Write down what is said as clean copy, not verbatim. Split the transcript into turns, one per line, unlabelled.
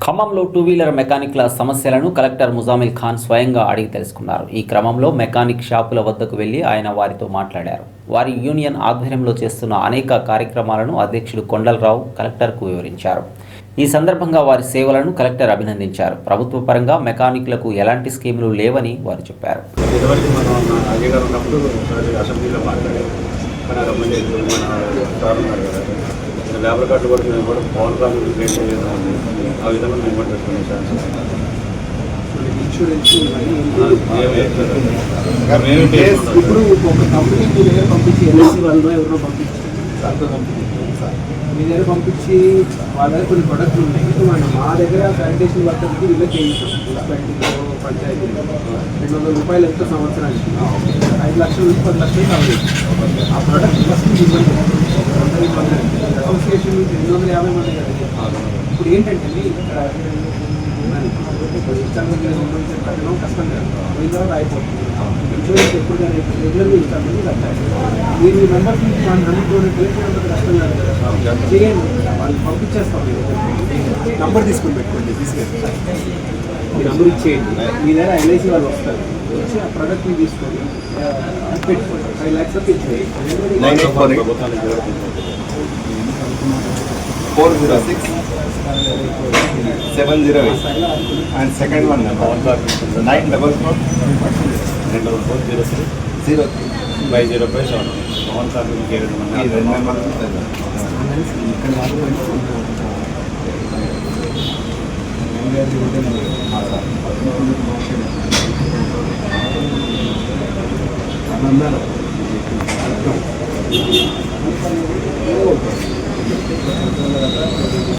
ఖమ్మంలో two wheeler మెకానిక్ల సమస్యలను collector Muzammil Khan స్వయంగా అడిగి తెలుసుకున్నారు. ఈ క్రమంలో మెకానిక్ షాపుల వద్దకు వెళ్లి ఆయన వారితో మాట్లాడారు. వారి యూనియన్ ఆధ్వర్యంలో చేస్తున్న అనేక కార్యక్రమాలను అధ్యక్షుడు కొండలరావు కలెక్టర్కు వివరించారు. ఈ సందర్భంగా వారి సేవలను కలెక్టర్ అభినందించారు. ప్రభుత్వ పరంగా మెకానిక్లకు ఎలాంటి స్కీములు లేవని వారు చెప్పారు.
లేబర్ కార్డు కూడా మేము కూడా పవన్ కార్డు క్రియేట్ చేయడం ఆ విధంగా మేము కూడా పెట్టుకునే ఛాన్స్
ఇన్సూరెన్స్ ఇప్పుడు ఒక కంపెనీ మీ దగ్గర పంపించి ఎల్ఐసి వాళ్ళు ఎవరినో పంపించి మీ దగ్గర పంపించి వాళ్ళ దగ్గర కొన్ని ప్రొడక్ట్లు ఉన్నాయి. మా దగ్గర శానిటేషన్ వర్కర్కి వీళ్ళకి చేయించాం. మున్సిపాలిటీలో పంచాయతీ 200 రూపాయలు ఎంత సంవత్సరానికి 5 లక్షల నుంచి 10 లక్షలు కావాలి. ఆ ప్రొడక్ట్ ఫస్ట్ అసోసియేషన్ 250 మంది కదా. ఇప్పుడు ఏంటంటే కట్టడం కష్టం కాదు, పోయిన తర్వాత అయిపోతుంది. ఇన్సూరెన్స్ ఎప్పుడు కానీ రెగ్యులర్గా ఇస్తామని కట్టాలి. మీరు మెంబర్స్ నుంచి వాళ్ళు నమ్ముకోవడం తెలియకపోతే కష్టం కాదు కదా. చేయండి, వాళ్ళు పంపించేస్తాం. నంబర్ తీసుకొని పెట్టుకోండి, తీసుకెళ్ళి మీ నంబర్ ఇచ్చేయండి. మీ దగ్గర ఎల్ఐసి వాళ్ళు వస్తారు, వచ్చి ఆ ప్రోడక్ట్ని తీసుకొని పెట్టుకోండి. 5 lakhs వరకు ఇచ్చేయండి.
406-708 and second one number 944-03
505 Pawan card
ఇక్కడ